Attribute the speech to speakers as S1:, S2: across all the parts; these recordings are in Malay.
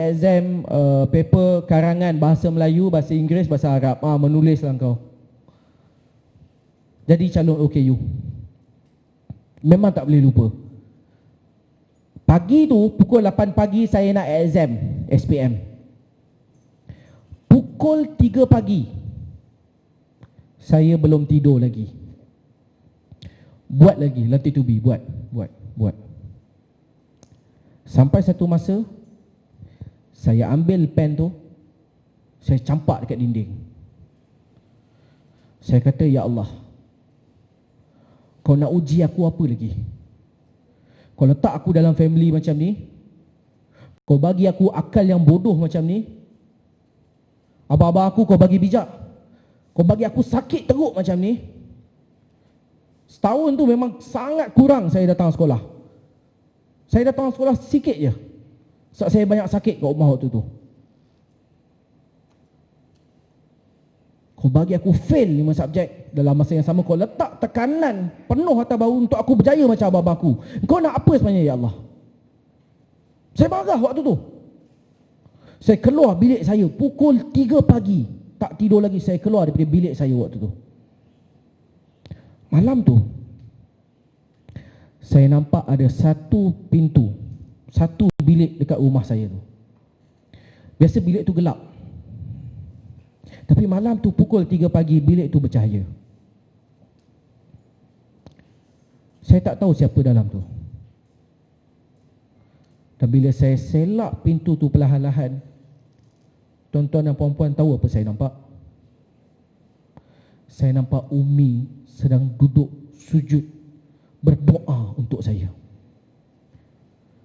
S1: exam paper karangan bahasa Melayu, bahasa Inggeris, bahasa Arab. Menulislah kau. Jadi calon OKU. Memang tak boleh lupa. Pagi tu, pukul 8 pagi saya nak exam SPM. Pukul 3 pagi, saya belum tidur lagi. Buat lagi, latih to be, buat. Sampai satu masa, saya ambil pen tu, saya campak dekat dinding. Saya kata, ya Allah, kau nak uji aku apa lagi? Kau letak aku dalam family macam ni, kau bagi aku akal yang bodoh macam ni, abah-abah aku kau bagi bijak, kau bagi aku sakit teruk macam ni. Setahun tu memang sangat kurang saya datang sekolah. Saya datang sekolah sikit je, sebab saya banyak sakit kat rumah waktu tu. Kau bagi aku fail 5 subjek, dalam masa yang sama kau letak tekanan penuh atas bahu untuk aku berjaya macam abang aku. Kau nak apa sebenarnya ya Allah? Saya marah waktu tu. Saya keluar bilik saya pukul 3 pagi, tak tidur lagi. Saya keluar daripada bilik saya waktu tu. Malam tu saya nampak ada satu pintu, satu bilik dekat rumah saya tu. Biasa bilik tu gelap, tapi malam tu pukul 3 pagi bilik tu bercahaya. Saya tak tahu siapa dalam tu. Dan bila saya selak pintu tu perlahan-lahan, tuan-tuan dan puan-puan tahu apa saya nampak? Saya nampak Umi sedang duduk sujud berdoa untuk saya.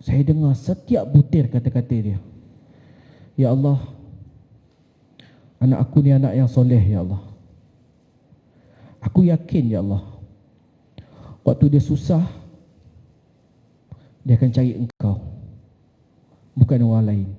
S1: Saya dengar setiap butir kata-kata dia. Ya Allah, anak aku ni anak yang soleh ya Allah. Aku yakin ya Allah, waktu dia susah, dia akan cari Engkau, bukan orang lain.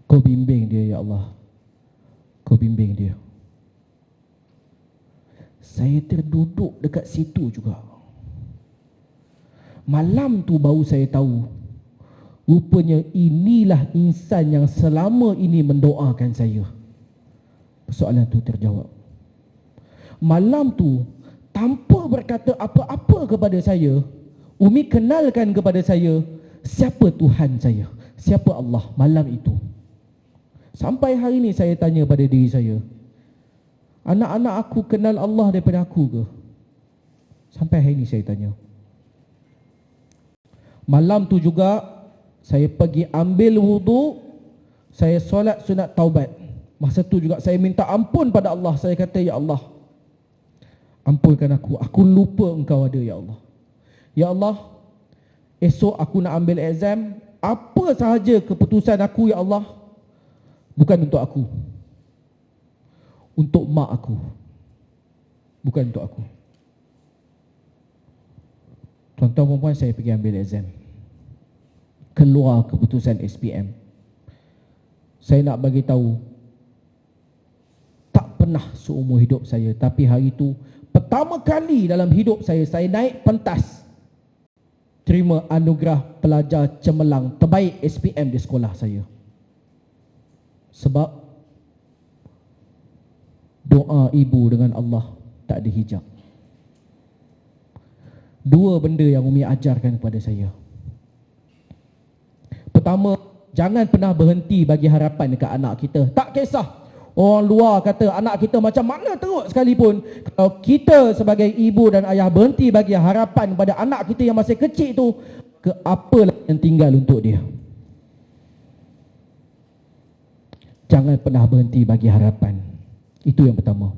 S1: Kau bimbing dia ya Allah, Kau bimbing dia. Saya terduduk dekat situ juga. Malam tu baru saya tahu, rupanya inilah insan yang selama ini mendoakan saya. Persoalan tu terjawab. Malam tu, tanpa berkata apa-apa kepada saya, Umi kenalkan kepada saya siapa Tuhan saya, siapa Allah malam itu. Sampai hari ini saya tanya pada diri saya, anak-anak aku kenal Allah daripada aku ke? Sampai hari ini saya tanya. Malam tu juga saya pergi ambil wudu, saya solat sunat taubat. Masa tu juga saya minta ampun pada Allah. Saya kata, ya Allah, ampunkan aku lupa Engkau ada ya Allah. Ya Allah, esok aku nak ambil exam, apa sahaja keputusan aku ya Allah, bukan untuk aku, untuk mak aku, bukan untuk aku. Tuan-tuan perempuan, saya pergi ambil exam, keluar keputusan SPM. Saya nak bagi tahu, tak pernah seumur hidup saya, tapi hari itu pertama kali dalam hidup saya naik pentas terima anugerah pelajar cemerlang terbaik SPM di sekolah saya. Sebab doa ibu dengan Allah tak ada hijab. Dua benda yang Umi ajarkan kepada saya. Pertama, jangan pernah berhenti bagi harapan dekat anak kita. Tak kisah orang luar kata anak kita macam mana teruk sekalipun, kalau kita sebagai ibu dan ayah berhenti bagi harapan pada anak kita yang masih kecil tu, ke apalah yang tinggal untuk dia. Jangan pernah berhenti bagi harapan. Itu yang pertama.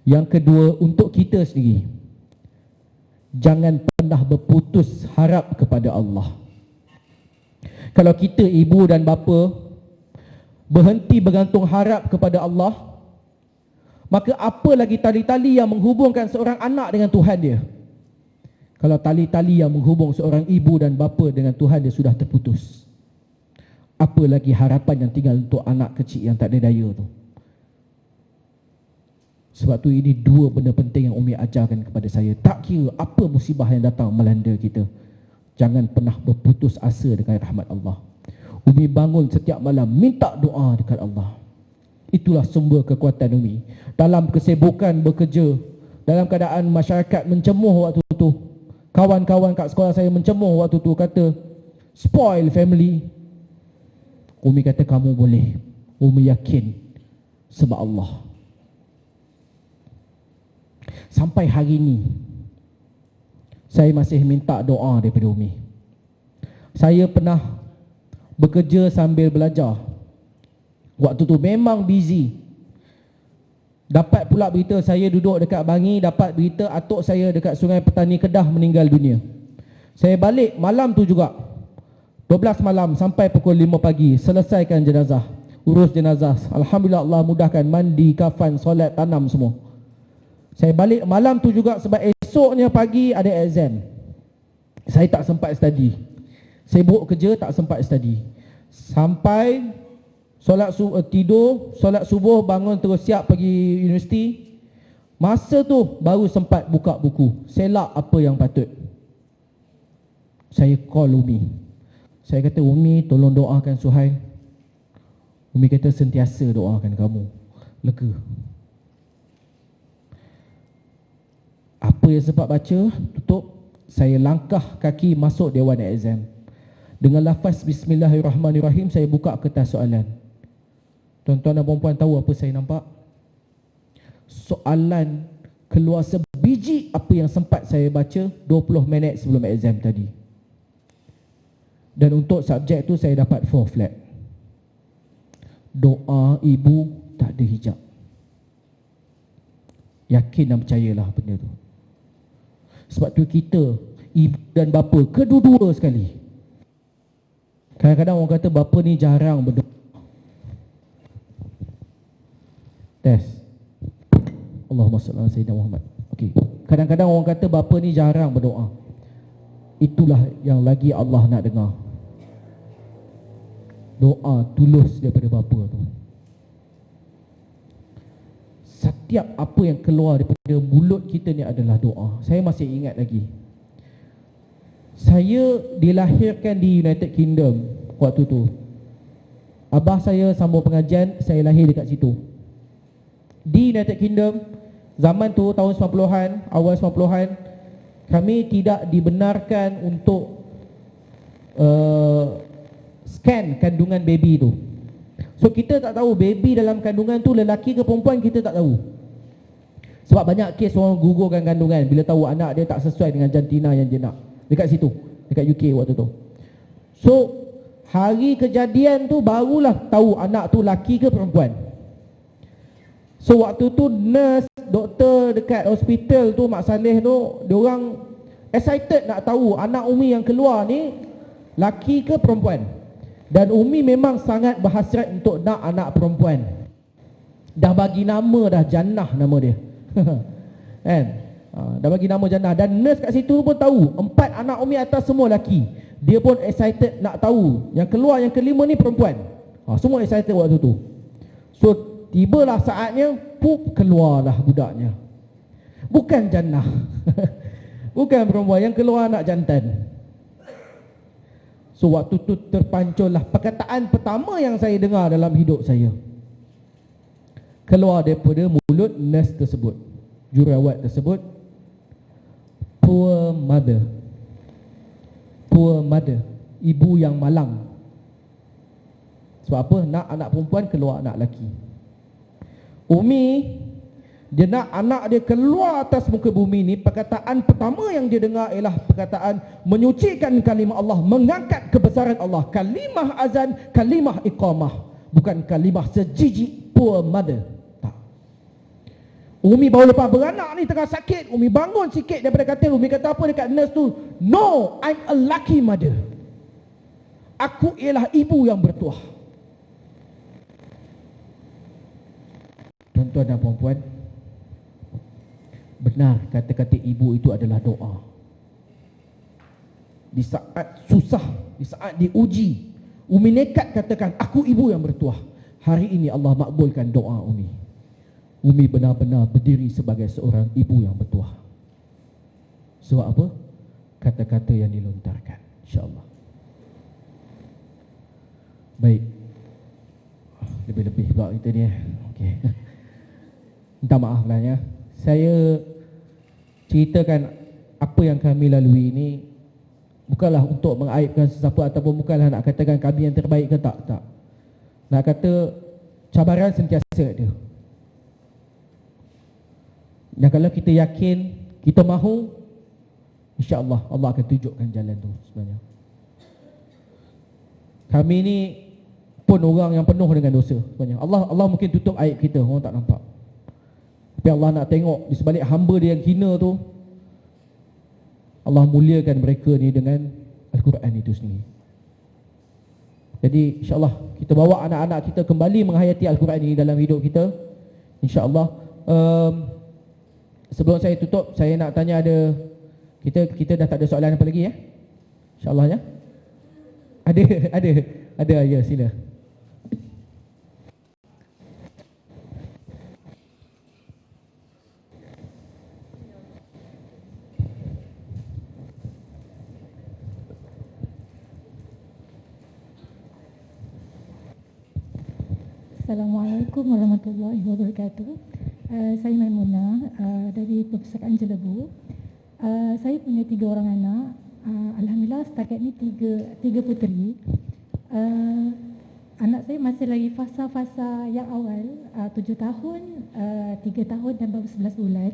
S1: Yang kedua, untuk kita sendiri, jangan pernah berputus harap kepada Allah. Kalau kita ibu dan bapa berhenti bergantung harap kepada Allah, maka apa lagi tali-tali yang menghubungkan seorang anak dengan Tuhan dia? Kalau tali-tali yang menghubung seorang ibu dan bapa dengan Tuhan dia sudah terputus, apa lagi harapan yang tinggal untuk anak kecil yang tak ada daya tu? Sebab tu ini dua benda penting yang Umi ajarkan kepada saya. Tak kira apa musibah yang datang melanda kita, jangan pernah berputus asa dengan rahmat Allah. Umi bangun setiap malam minta doa dekat Allah. Itulah sumber kekuatan Umi. Dalam kesibukan bekerja, dalam keadaan masyarakat mencemuh waktu tu, kawan-kawan kat sekolah saya mencemuh waktu tu, kata spoil family, Umi kata kamu boleh. Umi yakin sebab Allah. Sampai hari ini saya masih minta doa daripada Umi. Saya pernah bekerja sambil belajar. Waktu tu memang busy. Dapat pula berita saya duduk dekat Bangi, dapat berita atuk saya dekat Sungai Petani Kedah meninggal dunia. Saya balik malam tu juga, 12 malam sampai pukul 5 pagi, selesaikan jenazah, urus jenazah. Alhamdulillah Allah mudahkan, mandi, kafan, solat, tanam semua. Saya balik malam tu juga sebab esoknya pagi ada exam. Saya tak sempat study, sibuk kerja, tak sempat study. Sampai tidur, solat subuh, bangun terus siap pergi universiti. Masa tu baru sempat buka buku, selak apa yang patut. Saya call Umi. Saya kata, Umi tolong doakan Suhail. Umi kata sentiasa doakan kamu, lega. Apa yang sempat baca, tutup. Saya langkah kaki masuk dewan exam. Dengan lafaz Bismillahirrahmanirrahim, saya buka kertas soalan. Tuan-tuan dan puan-puan tahu apa saya nampak? Soalan keluar sebiji apa yang sempat saya baca 20 minit sebelum exam tadi. Dan untuk subjek tu saya dapat 4 flat. Doa ibu tak ada hijab. Yakin dan percayalah benda tu. Sebab tu kita, ibu dan bapa, kedua-dua sekali. Kadang-kadang orang kata bapa ni jarang berdoa. Test. Allahumma salli ala Sayyidina Muhammad. Okey. Kadang-kadang orang kata bapa ni jarang berdoa. Itulah yang lagi Allah nak dengar. Doa tulus daripada bapa tu. Setiap apa yang keluar daripada mulut kita ni adalah doa. Saya masih ingat lagi. Saya dilahirkan di United Kingdom waktu tu. Abah saya sambung pengajian, saya lahir dekat situ. Di United Kingdom, zaman tu tahun 90-an, awal 90-an, kami tidak dibenarkan untuk scan kandungan baby tu. So kita tak tahu baby dalam kandungan tu lelaki ke perempuan, kita tak tahu. Sebab banyak kes orang gugurkan kandungan bila tahu anak dia tak sesuai dengan jantina yang dia nak. Dekat situ, dekat UK waktu tu. So hari kejadian tu barulah tahu anak tu laki ke perempuan. So waktu tu nurse, doktor dekat hospital tu, Mak Saleh tu, diorang excited nak tahu anak Umi yang keluar ni laki ke perempuan. Dan Umi memang sangat berhasrat untuk nak anak perempuan. Dah bagi nama dah, Jannah nama dia. Kan? Dah bagi nama Jannah. Dan nurse kat situ pun tahu 4 anak Umi atas semua laki. Dia pun excited nak tahu yang keluar yang kelima ni perempuan. Semua excited waktu tu. So tibalah saatnya, pup, keluarlah budaknya. Bukan Jannah. Bukan perempuan, yang keluar anak jantan. So waktu tu terpancullah perkataan pertama yang saya dengar dalam hidup saya. Keluar daripada mulut nurse tersebut, jururawat tersebut, poor mother. Poor mother, ibu yang malang. Sebab apa? Nak anak perempuan, keluar anak lelaki. Umi, dia nak anak dia keluar atas muka bumi ni, perkataan pertama yang dia dengar ialah perkataan menyucikan kalimah Allah, mengangkat kebesaran Allah. Kalimah azan, kalimah iqamah, bukan kalimah sejijik poor mother. Tak. Umi baru lepas beranak ni tengah sakit, Umi bangun sikit daripada katil. Umi kata apa dekat nurse tu? No, I'm a lucky mother. Aku ialah ibu yang bertuah. Tuan-tuan dan puan-puan, benar kata-kata ibu itu adalah doa. Di saat susah, di saat diuji, Umi nekat katakan, aku ibu yang bertuah. Hari ini Allah makbulkan doa Umi. Umi benar-benar berdiri sebagai seorang ibu yang bertuah. Sebab apa? Kata-kata yang dilontarkan, insya-Allah. Baik. Lebih-lebih pula kita ni. Okey. Minta maaf lah ya. Saya ceritakan apa yang kami lalui ini bukanlah untuk mengaibkan sesiapa ataupun bukanlah nak katakan kami yang terbaik ke tak. Nak kata cabaran sentiasa ada. Dan kalau kita yakin, kita mahu, insya-Allah Allah akan tunjukkan jalan tu sebenarnya. Kami ni pun orang yang penuh dengan dosa sebenarnya. Allah mungkin tutup aib kita, orang tak nampak. Tapi Allah nak tengok di sebalik hamba dia yang hina tu, Allah muliakan mereka ni dengan Al-Quran itu sendiri. Jadi insya-Allah kita bawa anak-anak kita kembali menghayati Al-Quran ini dalam hidup kita. Insya-Allah. Sebelum saya tutup, saya nak tanya ada kita dah tak ada soalan apa lagi ya? Insya-Allah ya. Ada ya, sila.
S2: Assalamualaikum warahmatullahi wabarakatuh. Saya Maimunah dari Perpustakaan Jelebu. Saya punya 3 orang anak. Alhamdulillah setakat ni tiga puteri. Anak saya masih lagi fasa-fasa yang awal, 7 tahun, 3 tahun dan baru 11 bulan.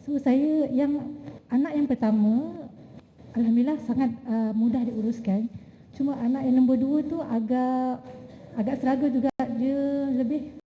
S2: So saya anak yang pertama Alhamdulillah sangat mudah diuruskan. Cuma anak yang nombor 2 tu agak struggle juga, dia lebih